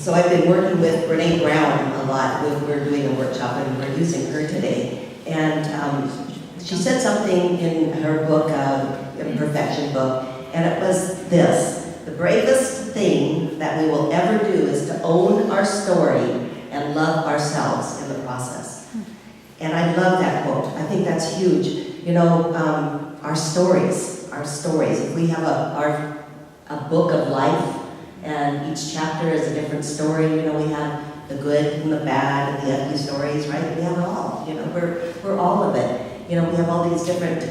So I've been working with Brene Brown a lot. We're doing a workshop and we're using her today. And she said something in her book, Imperfection book, and it was this: the bravest thing that we will ever do is to own our story and love ourselves in the process. And I love that quote. I think that's huge. You know, our stories. If we have a book of life, and each chapter is a different story. You know, we have the good and the bad and the ugly stories, right? We have it all. You know, we're all of it. You know, we have all these different.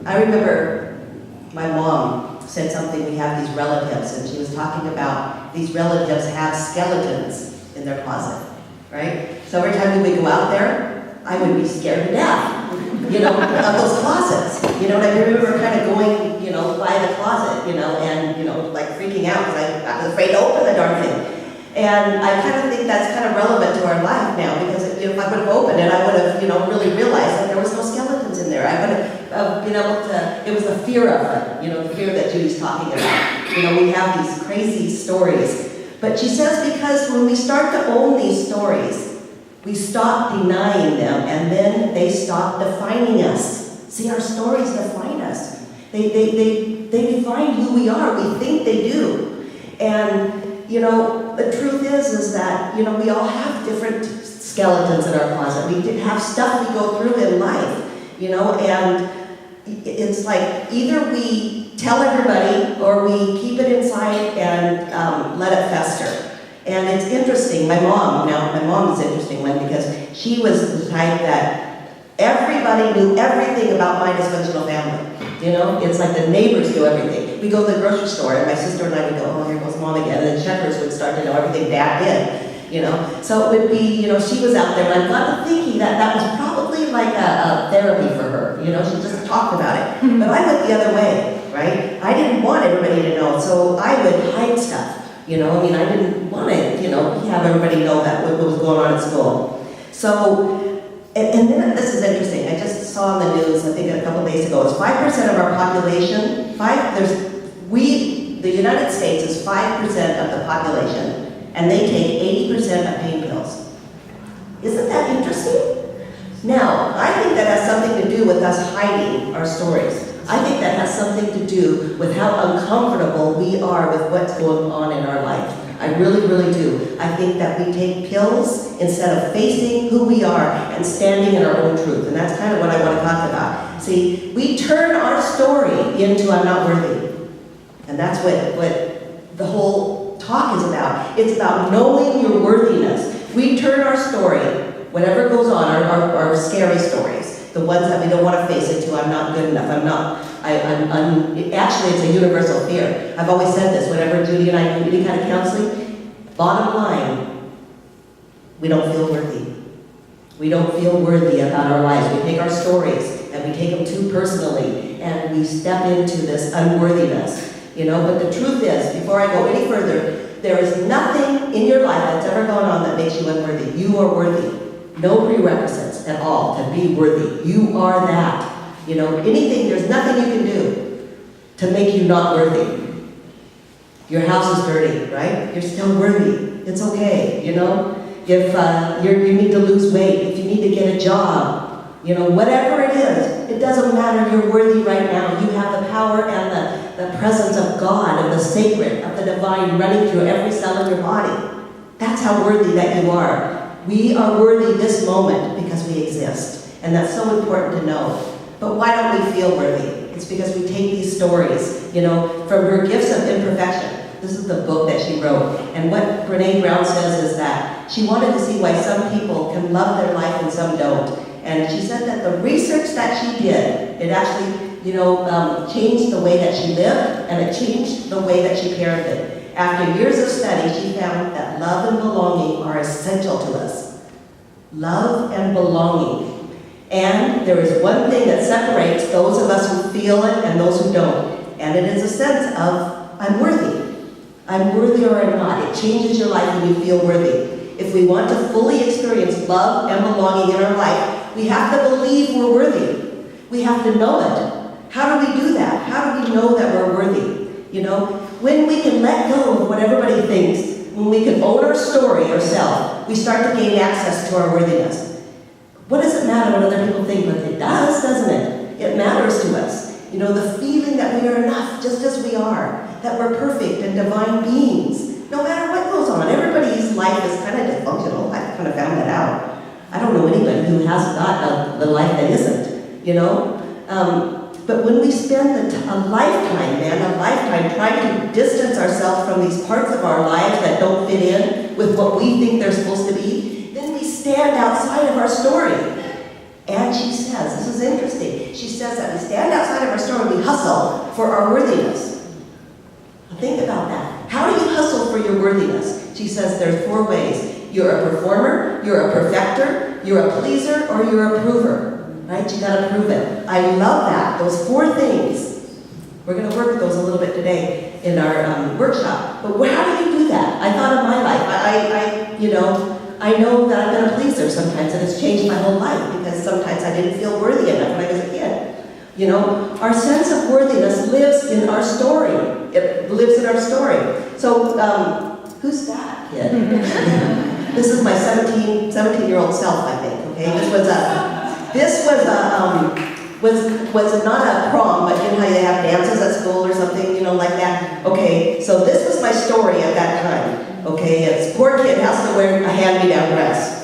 I remember my mom said something. We have these relatives, and she was talking about these relatives have skeletons in their closet, right? So every time we would go out there, I would be scared to death, you know, of those closets. You know, and I remember kind of going, you know, by the closet, you know, and, you know, like freaking out because I was afraid to open the darn thing. And I kind of think that's kind of relevant to our life now, because if I would have opened it, I would have, you know, really realized that there was no skeletons in there. I would have been able to, it was the fear of it, you know, the fear that Judy's talking about. You know, we have these crazy stories. But she says because when we start to own these stories, we stop denying them, and then they stop defining us. See, our stories define us. They define who we are. We think they do. And, you know, the truth is that, you know, we all have different skeletons in our closet. We have stuff we go through in life, you know, and it's like either we tell everybody or we keep it inside and let it fester. And it's interesting, my mom is an interesting one, because she was the type that everybody knew everything about my dysfunctional family. You know, it's like the neighbors knew everything. We go to the grocery store, and my sister and I would go, oh, here goes mom again, and the checkers would start to know everything dad did, you know. So it would be, you know, she was out there, and I got to thinking that was probably like a therapy for her, you know, she just talked about it. But I went the other way, right? I didn't want everybody to know, so I would hide stuff. You know, I mean, I didn't want to, you know, have everybody know that what was going on at school. So, and then this is interesting. I just saw on the news, I think a couple of days ago, it's 5% of our population. The United States is 5% of the population, and they take 80% of pain pills. Isn't that interesting? Now, I think that has something to do with us hiding our stories. I think that has something to do with how uncomfortable we are with what's going on in our life. I really, really do. I think that we take pills instead of facing who we are and standing in our own truth. And that's kind of what I want to talk about. See, we turn our story into I'm not worthy. And that's what the whole talk is about. It's about knowing your worthiness. We turn our story, whatever goes on, our scary stories, the ones that we don't want to face into, I'm not good enough, actually it's a universal fear. I've always said this, whenever Judy and I do any kind of counseling, bottom line, we don't feel worthy. We don't feel worthy about our lives. We take our stories and we take them too personally, and we step into this unworthiness, you know. But the truth is, before I go any further, there is nothing in your life that's ever gone on that makes you unworthy. You are worthy. No prerequisites at all to be worthy. You are that. You know, anything, there's nothing you can do to make you not worthy. Your house is dirty, right? You're still worthy. It's okay, you know? If you need to lose weight, if you need to get a job, you know, whatever it is, it doesn't matter. You're worthy right now. You have the power and the presence of God, of the sacred, of the divine running through every cell of your body. That's how worthy that you are. We are worthy this moment because we exist. And that's so important to know. But why don't we feel worthy? It's because we take these stories, you know, from her gifts of imperfection. This is the book that she wrote. And what Brene Brown says is that she wanted to see why some people can love their life and some don't. And she said that the research that she did, it actually, you know, changed the way that she lived, and it changed the way that she parented. After years of study, she found that love and belonging are essential to us. Love and belonging. And there is one thing that separates those of us who feel it and those who don't. And it is a sense of, I'm worthy. I'm worthy or I'm not. It changes your life when you feel worthy. If we want to fully experience love and belonging in our life, we have to believe we're worthy. We have to know it. How do we do that? How do we know that we're worthy? You know, when we can let go of what everybody thinks when we can own our story ourselves, we start to gain access to our worthiness. What does it matter what other people think? But it does, doesn't it? It matters to us. You know, the feeling that we are enough just as we are, that we're perfect and divine beings, no matter what goes on. Everybody's life is kind of dysfunctional. I kind of found that out. I don't know anybody who has got the life that isn't, you know? But when we spend a lifetime trying to distance ourselves from these parts of our lives that don't fit in with what we think they're supposed to be, then we stand outside of our story. And she says, this is interesting, she says that we stand outside of our story, we hustle for our worthiness. Now think about that. How do you hustle for your worthiness? She says there's 4 ways. You're a performer, you're a perfecter, you're a pleaser, or you're a prover. Right? You gotta prove it. I love that. Those 4 things. We're gonna work with those a little bit today in our workshop. But how do you do that? I thought of my life. I know that I've been a pleaser sometimes, and it's changed my whole life because sometimes I didn't feel worthy enough when I was a kid. You know, our sense of worthiness lives in our story. It lives in our story. So, who's that kid? This is my 17-year-old self, I think. Okay, this was not a prom, but you know how they have dances at school or something, you know, like that. Okay, so this was my story at that time. Okay, it's poor kid has to wear a hand-me-down dress.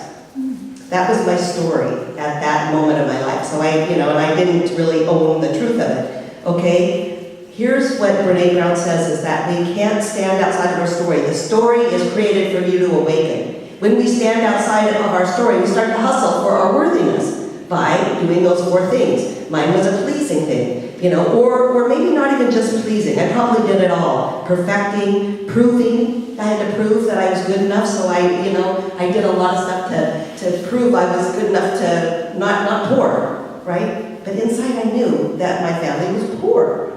That was my story at that moment of my life. So and I didn't really own the truth of it. Okay, here's what Brené Brown says is that we can't stand outside of our story. The story is created for you to awaken. When we stand outside of our story, we start to hustle for our worthiness by doing those 4 things. Mine was a pleasing thing, or maybe not even just pleasing. I probably did it all. Perfecting, proving. I had to prove that I was good enough, so I did a lot of stuff to prove I was good enough to not poor, right? But inside I knew that my family was poor,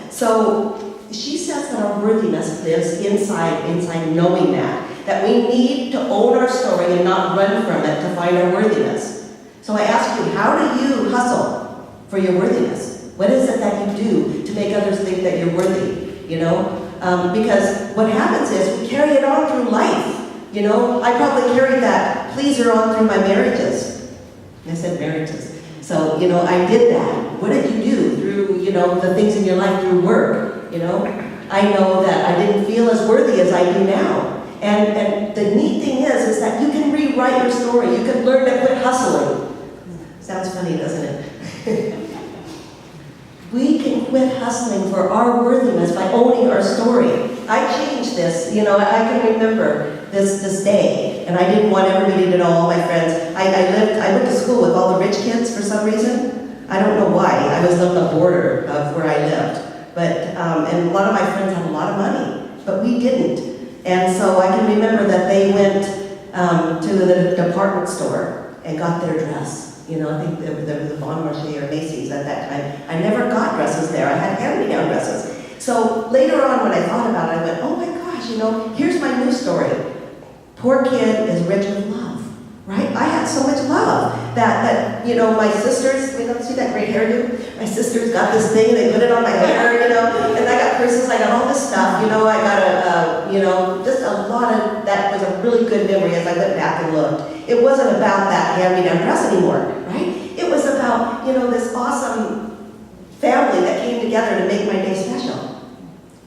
So she says that our worthiness lives inside knowing that we need to own our story and not run from it to find our worthiness. So I ask you, how do you hustle for your worthiness? What is it that you do to make others think that you're worthy? Because what happens is we carry it on through life. I probably carried that pleaser on through my marriages. I said marriages. So, I did that. What did you do through, the things in your life through work? I know that I didn't feel as worthy as I do now. And the neat thing is that you can rewrite your story. You can learn to quit hustling. Sounds funny, doesn't it? We can quit hustling for our worthiness by owning our story. I changed this. I can remember this day, and I didn't want everybody to know, all my friends. I went to school with all the rich kids for some reason. I don't know why. I was on the border of where I lived. But, and a lot of my friends had a lot of money, but we didn't. And so I can remember that they went to the department store and got their dress. I think there was the Bon Marché or Macy's at that time. I never got dresses there. I had hand-me-down dresses. So later on when I thought about it, I went, oh my gosh, here's my new story. Poor kid is rich with love, right? I had so much love that my sisters, see that great hairdo? My sisters got this thing, they put it on my hair, and I got purses, I got all this stuff, I got just a lot of, that was a really good memory as I went back and looked. It wasn't about that hand-me-down dress anymore, right? It was about, this awesome family that came together to make my day special.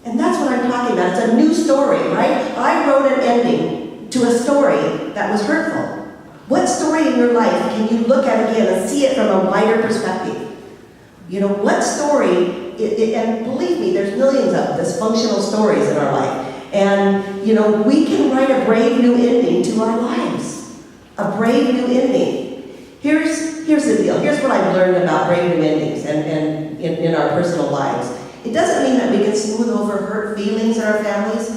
And that's what I'm talking about. It's a new story, right? I wrote an ending to a story that was hurtful. What story in your life can you look at again and see it from a wider perspective? What story, and believe me, there's millions of dysfunctional stories in our life. And, we can write a brave new ending to our lives. A brave new ending. Here's the deal. Here's what I've learned about brave new endings and in our personal lives. It doesn't mean that we can smooth over hurt feelings in our families.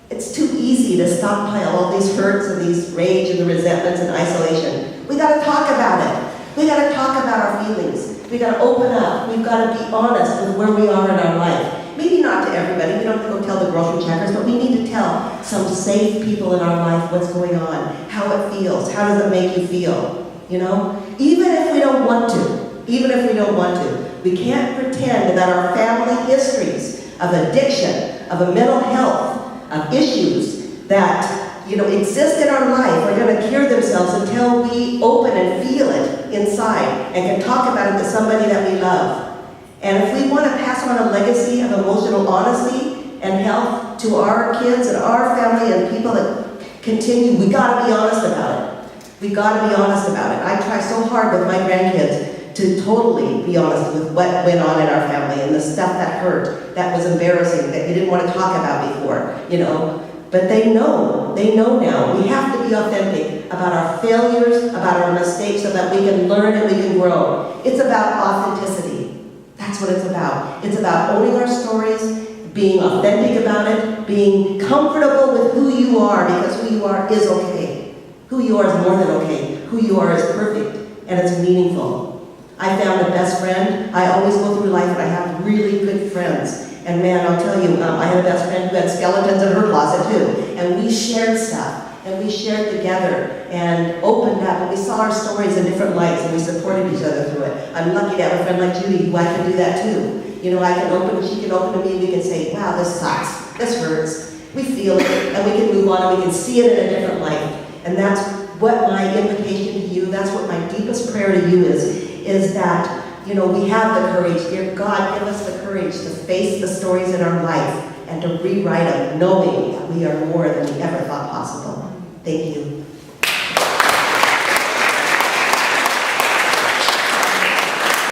It's too easy to stockpile all these hurts and these rage and the resentments and isolation. We got to talk about it. We got to talk about our feelings. We got to open up. We've got to be honest with where we are in our life. Maybe not to everybody. We don't have to go tell the grocery checkers, but we need to tell some safe people in our life what's going on, how it feels, how does it make you feel, Even if we don't want to, we can't pretend that our family histories of addiction, of a mental health, of issues that, you know, exist in our life are going to cure themselves until we open and feel it inside and can talk about it to somebody that we love. And if we want to pass on a legacy of emotional honesty and health to our kids and our family and people that continue, we got to be honest about it. We got to be honest about it. I try so hard with my grandkids to totally be honest with what went on in our family and the stuff that hurt, that was embarrassing, that you didn't want to talk about before, you know. But they know now. We have to be authentic about our failures, about our mistakes, so that we can learn and we can grow. It's about authenticity. That's what it's about. It's about owning our stories, being authentic about it, being comfortable with who you are, because who you are is okay. Who you are is more than okay. Who you are is perfect, and it's meaningful. I found a best friend. I always go through life and I have really good friends. And man, I'll tell you, I had a best friend who had skeletons in her closet too. And we shared stuff, and we shared together, and opened up, and we saw our stories in different lights, and we supported each other through it. I'm lucky to have a friend like Judy who I can do that too. You know, I can open, she can open to me, and we can say, wow, this sucks, this hurts. We feel it, and we can move on, and we can see it in a different light. And that's what my invitation to you, that's what my deepest prayer to you is that, you know, we have the courage. Dear God, give us the courage to face the stories in our life and to rewrite them, knowing that we are more than we ever thought possible. Thank you.